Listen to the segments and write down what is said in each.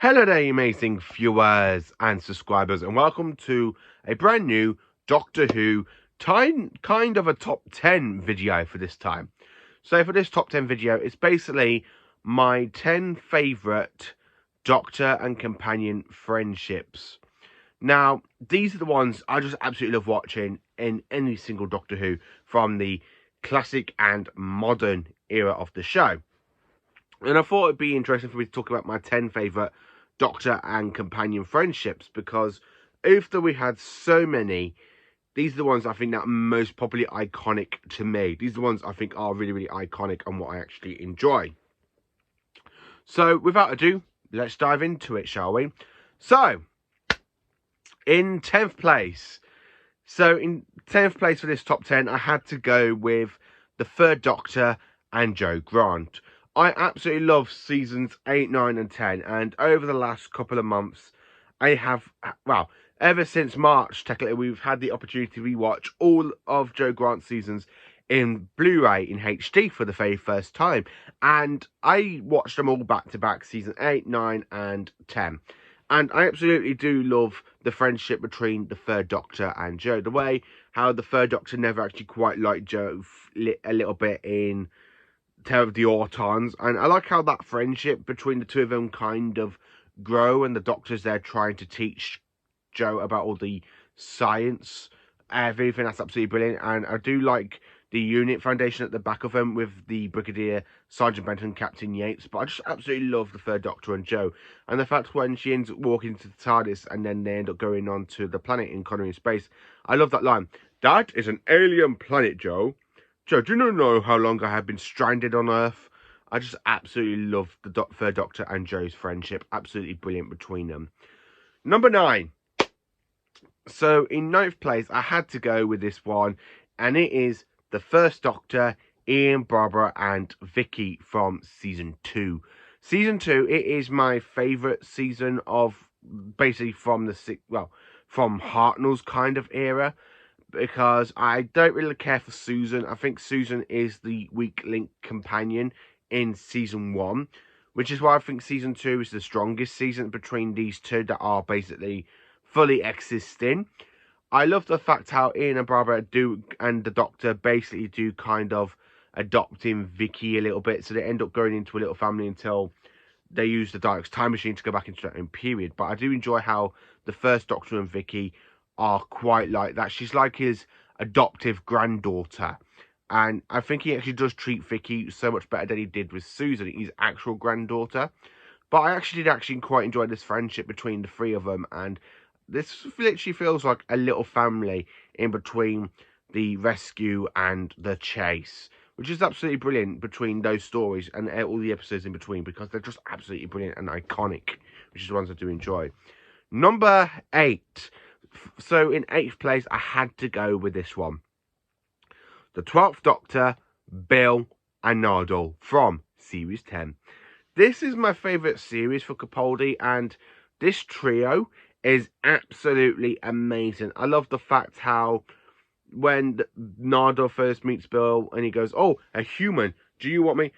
Hello there, you amazing viewers and subscribers, and welcome to a brand new Doctor Who kind of a top 10 video for this time. So for this top 10 video, it's basically my 10 favourite Doctor and companion friendships. Now, these are the ones I just absolutely love watching in any single Doctor Who from the classic and modern era of the show. And I thought it'd be interesting for me to talk about my 10 favourite Doctor and companion friendships, because after we had so many, these are the ones I think that are most probably iconic to me. These are the ones I think are really, really iconic and what I actually enjoy. So, without ado, let's dive into it, shall we? So, in 10th place. So, in 10th place for this top 10, I had to go with the Third Doctor and Jo Grant. I absolutely love seasons 8, 9 and 10, and over the last couple of months, I have, well, ever since March, technically, we've had the opportunity to rewatch all of Jo Grant's seasons in Blu-ray in HD for the very first time, and I watched them all back to back, season 8, 9 and 10. And I absolutely do love the friendship between the Third Doctor and Jo. The way how the Third Doctor never actually quite liked Jo a little bit in Terror of the Autons, and I like how that friendship between the two of them kind of grow, and the Doctor's there trying to teach Jo about all the science, everything. That's absolutely brilliant. And I do like the unit foundation at the back of them with the Brigadier, Sergeant Benton, Captain Yates. But I just absolutely love the Third Doctor and Jo, and the fact when she ends up walking into the TARDIS and then they end up going on to the planet in Connery Space. I love that line. "That is an alien planet, Jo. Jo, do you know how long I have been stranded on Earth?" I just absolutely love the Third Doctor and Jo's friendship. Absolutely brilliant between them. Number 9. So in 9th place, I had to go with this one, and it is the First Doctor, Ian, Barbara, and Vicky from season 2. Season 2, it is my favourite season of basically from from Hartnell's kind of era, because I don't really care for Susan. I think Susan is the weak link companion in season 1, which is why I think season 2 is the strongest season between these two that are basically fully existing. I love the fact how Ian and Barbara and the Doctor basically do kind of adopting Vicky a little bit, so they end up going into a little family until they use the Dalek's time machine to go back into that period. But I do enjoy how the First Doctor and Vicky are quite like that. She's like his adoptive granddaughter, and I think he actually does treat Vicky so much better than he did with Susan, his actual granddaughter. But I actually did quite enjoy this friendship between the three of them, and this literally feels like a little family in between the rescue and the chase, which is absolutely brilliant between those stories and all the episodes in between, because they're just absolutely brilliant and iconic, which is the ones I do enjoy. Number 8. So in 8th place, I had to go with this one. The 12th Doctor, Bill and Nardole from Series 10. This is my favourite series for Capaldi, and this trio is absolutely amazing. I love the fact how when Nardole first meets Bill and he goes, "Oh, a human, do you want me?"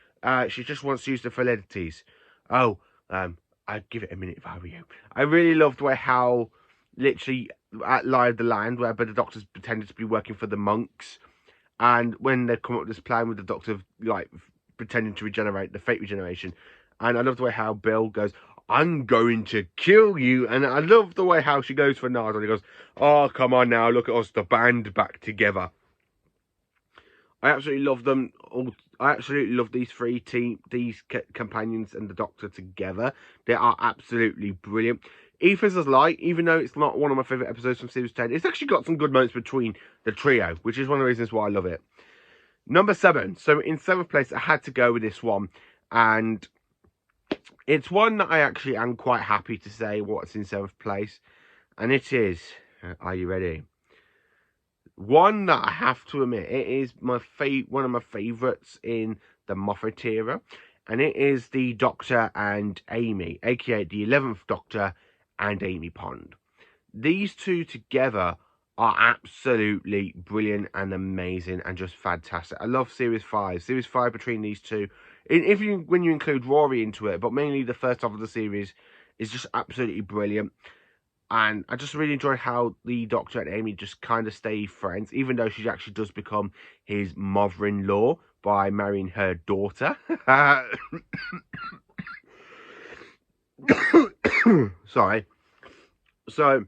She just wants to use the Fidelities. "Oh, I'd give it a minute if I were you." I really loved the way how literally at Lie of the Land, where the Doctor's pretended to be working for the monks, and when they come up with this plan with the Doctor, like pretending to regenerate the fate regeneration, and I love the way how Bill goes, "I'm going to kill you," and I love the way how she goes for Nardole, and he goes, "Oh, come on now, look at us, the band back together." I absolutely love them all. I absolutely love these these companions and the Doctor together. They are absolutely brilliant. Ethers as Light, even though it's not one of my favourite episodes from Series 10, it's actually got some good moments between the trio, which is one of the reasons why I love it. Number 7. So in 7th place, I had to go with this one, and it's one that I actually am quite happy to say what's in 7th place, and it is, are you ready? One that I have to admit, it is one of my favourites in the Moffat era, and it is the Doctor and Amy, aka the 11th Doctor and Amy Pond. These two together are absolutely brilliant and amazing and just fantastic. I love Series 5. Series 5 between these two, when you include Rory into it, but mainly the first half of the series is just absolutely brilliant. And I just really enjoy how the Doctor and Amy just kind of stay friends, even though she actually does become his mother-in-law by marrying her daughter. Sorry. So,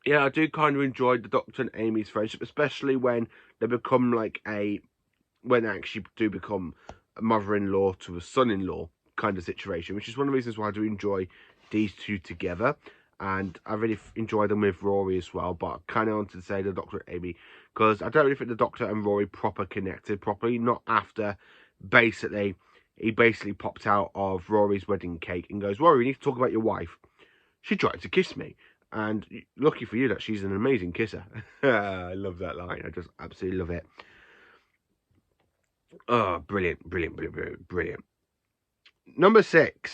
yeah, I do kind of enjoy the Doctor and Amy's friendship, especially when they become when they actually do become a mother-in-law to a son-in-law kind of situation, which is one of the reasons why I do enjoy these two together. And I really enjoy them with Rory as well, but I kind of wanted to say the Doctor and Amy, because I don't really think the Doctor and Rory connected properly, not after he basically popped out of Rory's wedding cake and goes, Rory, we need to talk about your wife. She tried to kiss me. And lucky for you that she's an amazing kisser. I love that line. I just absolutely love it. Oh, brilliant, brilliant, brilliant, brilliant, brilliant. Number 6.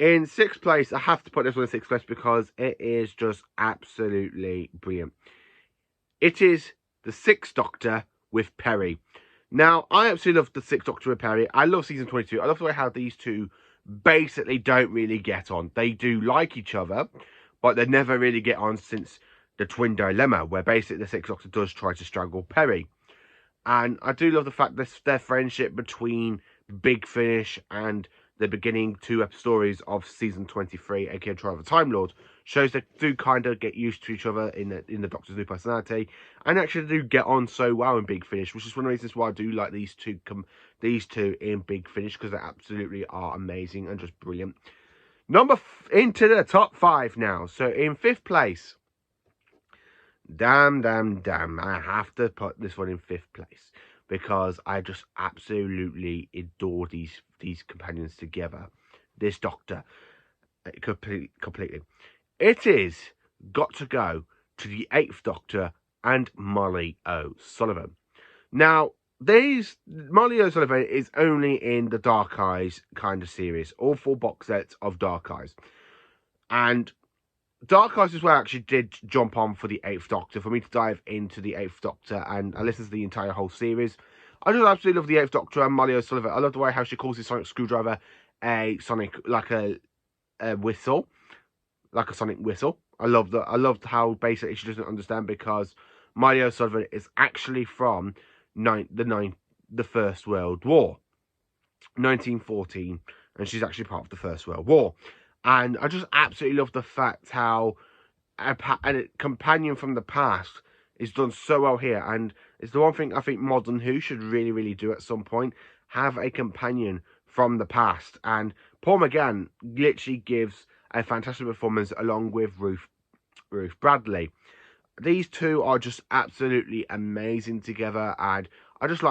In 6th place, I have to put this one in 6th place because it is just absolutely brilliant. It is the 6th Doctor with Perry. Now, I absolutely love the 6th Doctor with Perry. I love season 22. I love the way how these two basically don't really get on. They do like each other, but they never really get on since the Twin Dilemma, where basically the 6th Doctor does try to strangle Perry. And I do love the fact that their friendship between Big Finish and the beginning 2 stories of season 23, aka Trial of the Time Lord, shows they do kind of get used to each other in the Doctor's new personality, and actually do get on so well in Big Finish, which is one of the reasons why I do like these two in Big Finish, because they absolutely are amazing and just brilliant. Into the top 5 now. So in 5th place, damn, I have to put this one in 5th place because I just absolutely adore these companions together. This Doctor, completely. It is got to go to the 8th Doctor and Molly O'Sullivan. Now, Molly O'Sullivan is only in the Dark Eyes kind of series, all 4 box sets of Dark Eyes. And Dark Eyes is where I actually did jump on for the 8th Doctor, for me to dive into the 8th Doctor, and I listened to the entire whole series. I just absolutely love the 8th Doctor and Molly O'Sullivan. I love the way how she calls his sonic screwdriver a sonic, like a whistle, like a sonic whistle. I love that. I loved how basically she doesn't understand because Molly O'Sullivan is actually from the First World War, 1914, and she's actually part of the First World War. And I just absolutely love the fact how a companion from the past is done so well here. And it's the one thing I think Modern Who should really, really do at some point. Have a companion from the past. And Paul McGann literally gives a fantastic performance along with Ruth Bradley. These two are just absolutely amazing together. And I just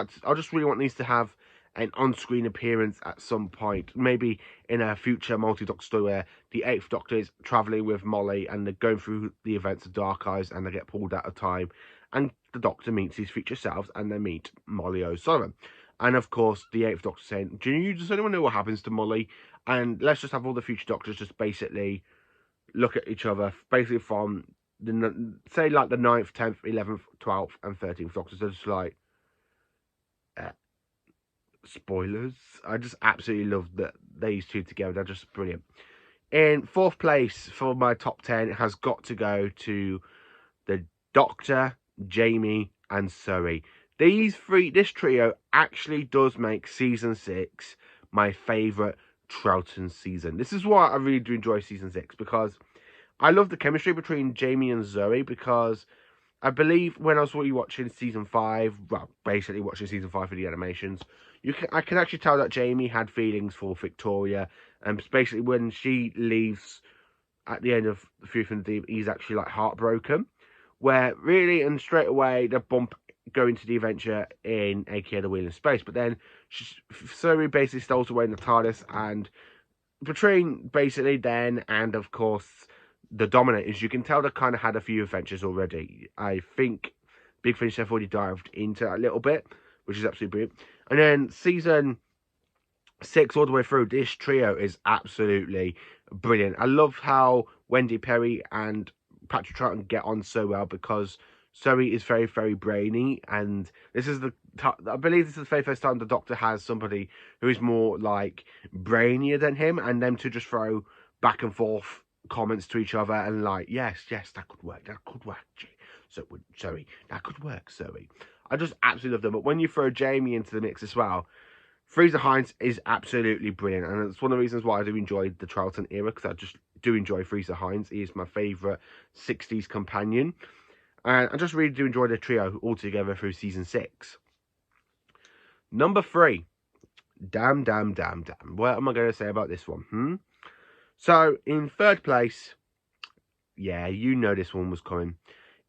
really want these to have an on-screen appearance at some point, maybe in a future multi-Doctor story where the 8th Doctor is travelling with Molly and they're going through the events of Dark Eyes and they get pulled out of time, and the Doctor meets his future selves and they meet Molly O'Sullivan. And of course, the 8th Doctor saying, does anyone know what happens to Molly? And let's just have all the future Doctors just basically look at each other, basically from say like the 9th, 10th, 11th, 12th, and 13th Doctors. They're just like, spoilers. I just absolutely love that these two together. They're just brilliant. In 4th place for my top 10 has got to go to the Doctor, Jamie, and Zoe. This trio actually does make season 6 my favourite Troughton season. This is why I really do enjoy season 6, because I love the chemistry between Jamie and Zoe, because I believe when I was watching season 5, well, basically watching season 5 for the animations, I can actually tell that Jamie had feelings for Victoria, and basically when she leaves at the end of The Fury from the Deep, he's actually like heartbroken, where really, and straight away, the bump going to the adventure in aka The Wheel in Space, but then Zoe basically stoles away in the TARDIS, and between basically then and of course the Dominators, you can tell they kind of had a few adventures already. I think Big Finish have already dived into that a little bit, which is absolutely brilliant. And then season 6 all the way through, this trio is absolutely brilliant. I love how Wendy Perry and Patrick Troughton get on so well, because Zoe is very, very brainy, and this is I believe this is the very first time the Doctor has somebody who is more like brainier than him, and them to just throw back and forth comments to each other and like, yes, that could work, Jay. So Zoe, that could work, Zoe. I just absolutely love them. But when you throw Jamie into the mix as well, Fraser Hines is absolutely brilliant, and it's one of the reasons why I do enjoy the Charlton era, because I just do enjoy Fraser Hines. He is my favourite 60s companion, and I just really do enjoy the trio altogether through season 6. Number 3. Damn. What am I going to say about this one? So, in third place, yeah, you know this one was coming.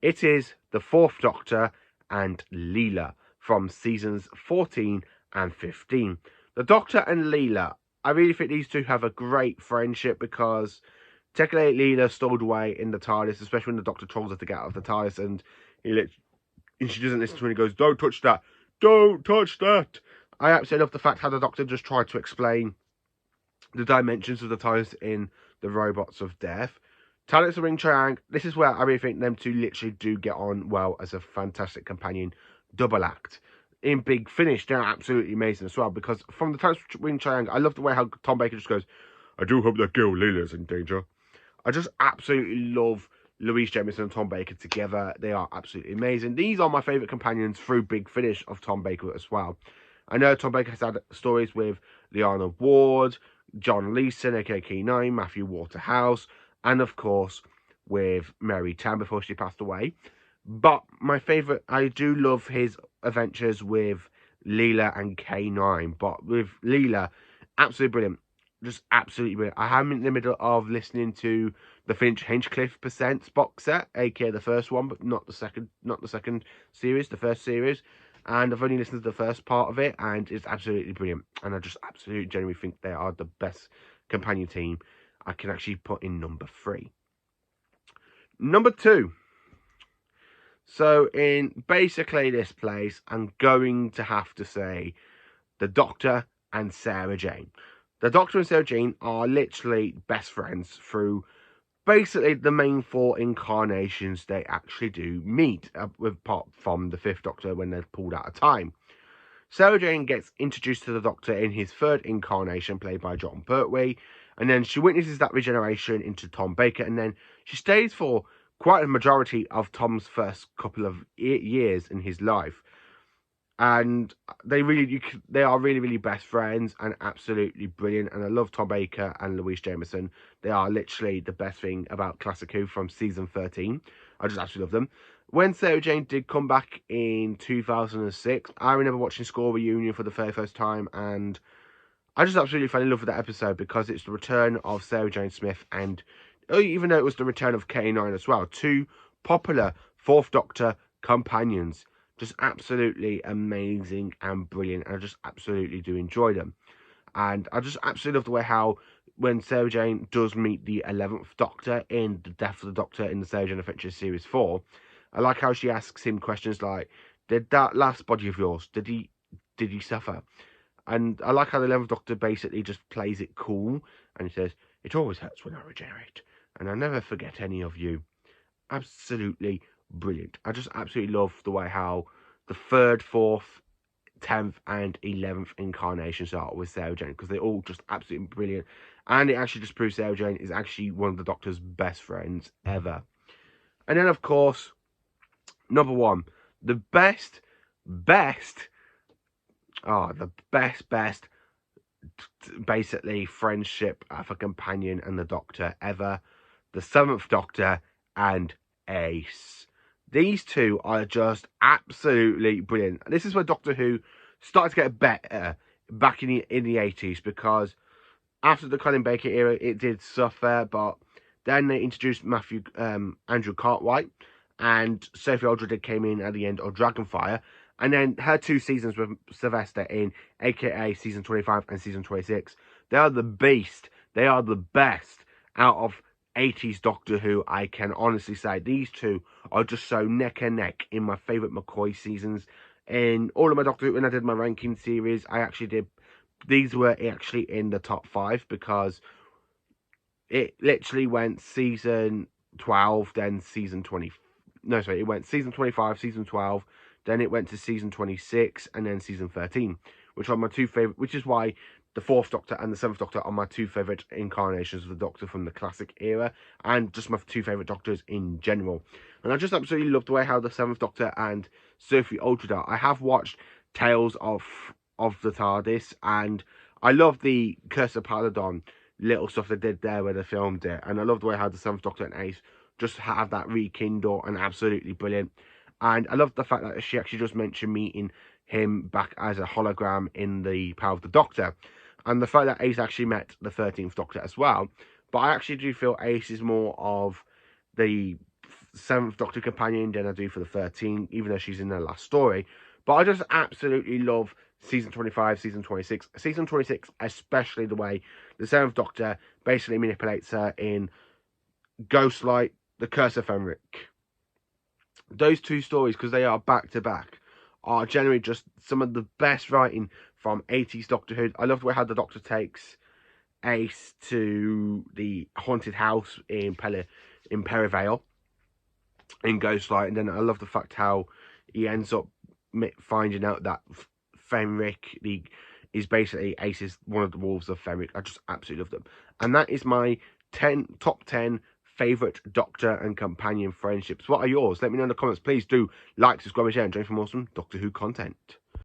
It is the 4th Doctor and Leela from seasons 14 and 15. The Doctor and Leela, I really think these two have a great friendship, because technically Leela stowed away in the TARDIS, especially when the Doctor tells her to get out of the TARDIS, and she doesn't listen to him. He goes, "Don't touch that! Don't touch that!" I absolutely love the fact how the Doctor just tried to explain the dimensions of the TARDIS in the Robots of Death. Talents of Ring Triangle, this is where I really think them two literally do get on well as a fantastic companion double act. In Big Finish, they're absolutely amazing as well, because from the Talents of Ring Triangle, I love the way how Tom Baker just goes, "I do hope that girl Leela's in danger." I just absolutely love Louise Jameson and Tom Baker together. They are absolutely amazing. These are my favourite companions through Big Finish of Tom Baker as well. I know Tom Baker has had stories with Liana Ward, John Leeson, aka K9, Matthew Waterhouse, and of course with Mary Tan before she passed away. But my favourite, I do love his adventures with Leela and K9. But with Leela, absolutely brilliant. Just absolutely brilliant. I am in the middle of listening to the Finch Hinchcliffe Percents box set, aka the first one, but not the second series, the first series. And I've only listened to the first part of it, and it's absolutely brilliant. And I just absolutely genuinely think they are the best companion team I can actually put in number 3. Number 2. So in basically this place, I'm going to have to say the Doctor and Sarah Jane. The Doctor and Sarah Jane are literally best friends through basically the main 4 incarnations they actually do meet, apart from the 5th Doctor when they're pulled out of time. Sarah Jane gets introduced to the Doctor in his 3rd incarnation, played by Jon Pertwee, and then she witnesses that regeneration into Tom Baker, and then she stays for quite a majority of Tom's first couple of years in his life. And they are really best friends and absolutely brilliant. And I love Tom Baker and Louise Jameson. They are literally the best thing about Classic Who from season 13. I just absolutely love them. When Sarah Jane did come back in 2006, I remember watching School Reunion for the very first time, and I just absolutely fell in love with that episode, because it's the return of Sarah Jane Smith, and even though it was the return of K9 as well, 2 popular 4th Doctor companions. Just absolutely amazing and brilliant. And I just absolutely do enjoy them. And I just absolutely love the way how when Sarah Jane does meet the 11th Doctor in The Death of the Doctor in the Sarah Jane Adventures Series 4, I like how she asks him questions like, did that last body of yours, did he suffer? And I like how the 11th Doctor basically just plays it cool. And he says, "It always hurts when I regenerate. And I never forget any of you." Absolutely brilliant. I just absolutely love the way how the 3rd, 4th, 10th and 11th incarnations are with Sarah Jane, because they're all just absolutely brilliant, and it actually just proves Sarah Jane is actually one of the Doctor's best friends ever. And then of course, number 1, the best basically friendship of a companion and the Doctor ever, the 7th Doctor and Ace. These two are just absolutely brilliant. This is where Doctor Who started to get better back in the 80s, because after the Colin Baker era, it did suffer, but then they introduced Andrew Cartwright, and Sophie Aldred came in at the end of Dragonfire, and then her 2 seasons with Sylvester in, aka season 25 and season 26. They are the beast. They are the best out of 80s Doctor Who. I can honestly say these two are just so neck and neck in my favourite McCoy seasons. In all of my Doctor Who, when I did my ranking series, I actually did, these were actually in the top 5, because it literally went season 12, then season 20. No, sorry, it went season 25, season 12, then it went to season 26, and then season 13, which are my 2 favourite, which is why the Fourth Doctor and the Seventh Doctor are my two favourite incarnations of the Doctor from the classic era, and just my two favourite Doctors in general. And I just absolutely love the way how the Seventh Doctor and Sophie Aldred. I have watched Tales of the TARDIS, and I love the Curse of Paladon little stuff they did there where they filmed it, and I love the way how the Seventh Doctor and Ace just have that rekindle, and absolutely brilliant. And I love the fact that she actually just mentioned meeting him back as a hologram in the Power of the Doctor, and the fact that Ace actually met the 13th Doctor as well. But I actually do feel Ace is more of the 7th Doctor companion than I do for the 13th, even though she's in the last story. But I just absolutely love season 25, season 26. Season 26, especially the way the 7th Doctor basically manipulates her in Ghostlight, The Curse of Fenric. Those two stories, because they are back to back, are generally just some of the best writing from 80s Doctor Who. I love the way how the Doctor takes Ace to the haunted house in Perivale in Ghostlight, and then I love the fact how he ends up finding out that Fenric is basically Ace is one of the wolves of Fenric. I just absolutely love them, and that is my top 10 favourite Doctor and companion friendships. What are yours? Let me know in the comments. Please do like, subscribe, and share, and join for more awesome Doctor Who content.